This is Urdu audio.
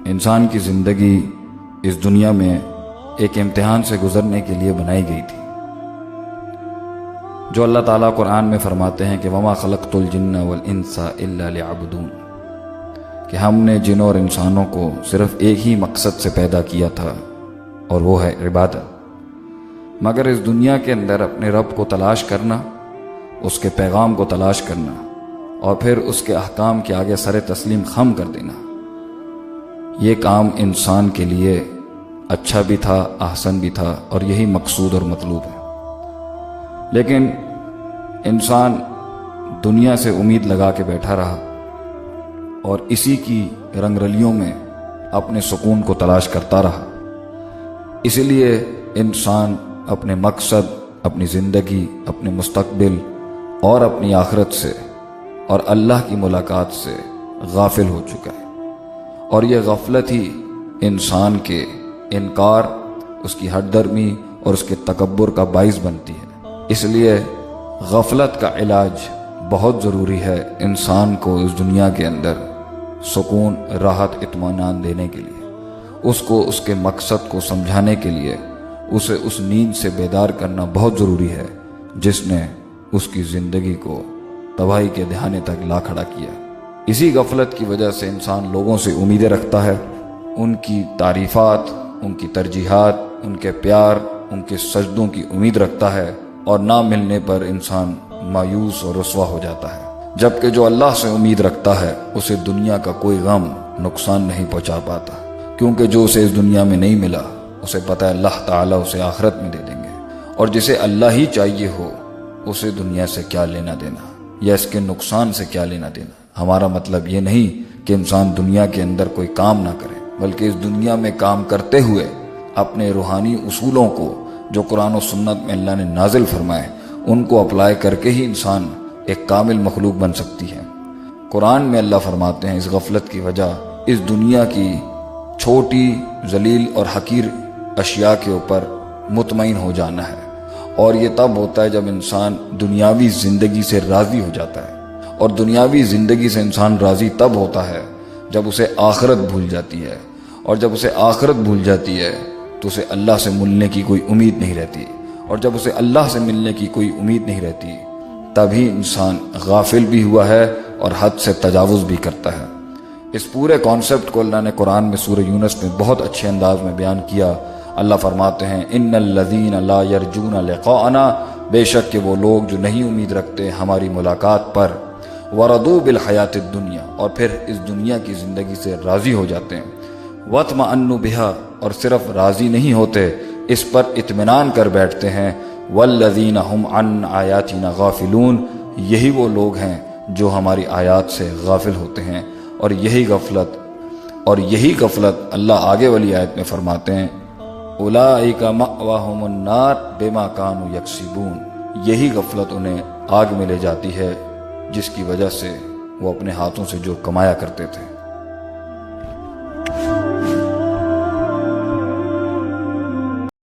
انسان کی زندگی اس دنیا میں ایک امتحان سے گزرنے کے لیے بنائی گئی تھی، جو اللہ تعالیٰ قرآن میں فرماتے ہیں کہ وما خلقت الجن والانس الا لیعبدون، کہ ہم نے جنوں اور انسانوں کو صرف ایک ہی مقصد سے پیدا کیا تھا اور وہ ہے عبادت۔ مگر اس دنیا کے اندر اپنے رب کو تلاش کرنا، اس کے پیغام کو تلاش کرنا اور پھر اس کے احکام کے آگے سر تسلیم خم کر دینا، یہ کام انسان کے لیے اچھا بھی تھا، احسن بھی تھا، اور یہی مقصود اور مطلوب ہے۔ لیکن انسان دنیا سے امید لگا کے بیٹھا رہا اور اسی کی رنگرلیوں میں اپنے سکون کو تلاش کرتا رہا۔ اسی لیے انسان اپنے مقصد، اپنی زندگی، اپنے مستقبل اور اپنی آخرت سے اور اللہ کی ملاقات سے غافل ہو چکا ہے، اور یہ غفلت ہی انسان کے انکار، اس کی ہٹ درمی اور اس کے تکبر کا باعث بنتی ہے۔ اس لیے غفلت کا علاج بہت ضروری ہے انسان کو اس دنیا کے اندر سکون، راحت، اطمینان دینے کے لیے، اس کو اس کے مقصد کو سمجھانے کے لیے اسے اس نیند سے بیدار کرنا بہت ضروری ہے جس نے اس کی زندگی کو تباہی کے دہانے تک لا کھڑا کیا۔ اسی غفلت کی وجہ سے انسان لوگوں سے امیدیں رکھتا ہے، ان کی تعریفات، ان کی ترجیحات، ان کے پیار، ان کے سجدوں کی امید رکھتا ہے، اور نہ ملنے پر انسان مایوس اور رسوا ہو جاتا ہے۔ جبکہ جو اللہ سے امید رکھتا ہے اسے دنیا کا کوئی غم نقصان نہیں پہنچا پاتا، کیونکہ جو اسے اس دنیا میں نہیں ملا اسے پتہ ہے اللہ تعالیٰ اسے آخرت میں دے دیں گے، اور جسے اللہ ہی چاہیے ہو اسے دنیا سے کیا لینا دینا یا اس کے نقصان سے کیا لینا دینا۔ ہمارا مطلب یہ نہیں کہ انسان دنیا کے اندر کوئی کام نہ کرے، بلکہ اس دنیا میں کام کرتے ہوئے اپنے روحانی اصولوں کو جو قرآن و سنت میں اللہ نے نازل فرمائے ان کو اپلائی کر کے ہی انسان ایک کامل مخلوق بن سکتی ہے۔ قرآن میں اللہ فرماتے ہیں اس غفلت کی وجہ اس دنیا کی چھوٹی، ذلیل اور حقیر اشیاء کے اوپر مطمئن ہو جانا ہے، اور یہ تب ہوتا ہے جب انسان دنیاوی زندگی سے راضی ہو جاتا ہے، اور دنیاوی زندگی سے انسان راضی تب ہوتا ہے جب اسے آخرت بھول جاتی ہے، اور جب اسے آخرت بھول جاتی ہے تو اسے اللہ سے ملنے کی کوئی امید نہیں رہتی، اور جب اسے اللہ سے ملنے کی کوئی امید نہیں رہتی تبھی انسان غافل بھی ہوا ہے اور حد سے تجاوز بھی کرتا ہے۔ اس پورے کانسیپٹ کو اللہ نے قرآن میں سورہ یونس میں بہت اچھے انداز میں بیان کیا۔ اللہ فرماتے ہیں ان الذین لا یرجون لقاءنا، بے شک کہ وہ لوگ جو نہیں امید رکھتے ہماری ملاقات پر، ورضوا بالحیات الدنیا، اور پھر اس دنیا کی زندگی سے راضی ہو جاتے ہیں، واطمأنوا بہا، اور صرف راضی نہیں ہوتے اس پر اطمینان کر بیٹھتے ہیں، والذین ہم عن آیاتنا غافلون، یہی وہ لوگ ہیں جو ہماری آیات سے غافل ہوتے ہیں، اور یہی غفلت اللہ آگے والی آیت میں فرماتے ہیں اولئک مأواہم النار بما کانوا یکسبون، یہی غفلت انہیں آگ میں لے جاتی ہے جس کی وجہ سے وہ اپنے ہاتھوں سے جو کمایا کرتے تھے۔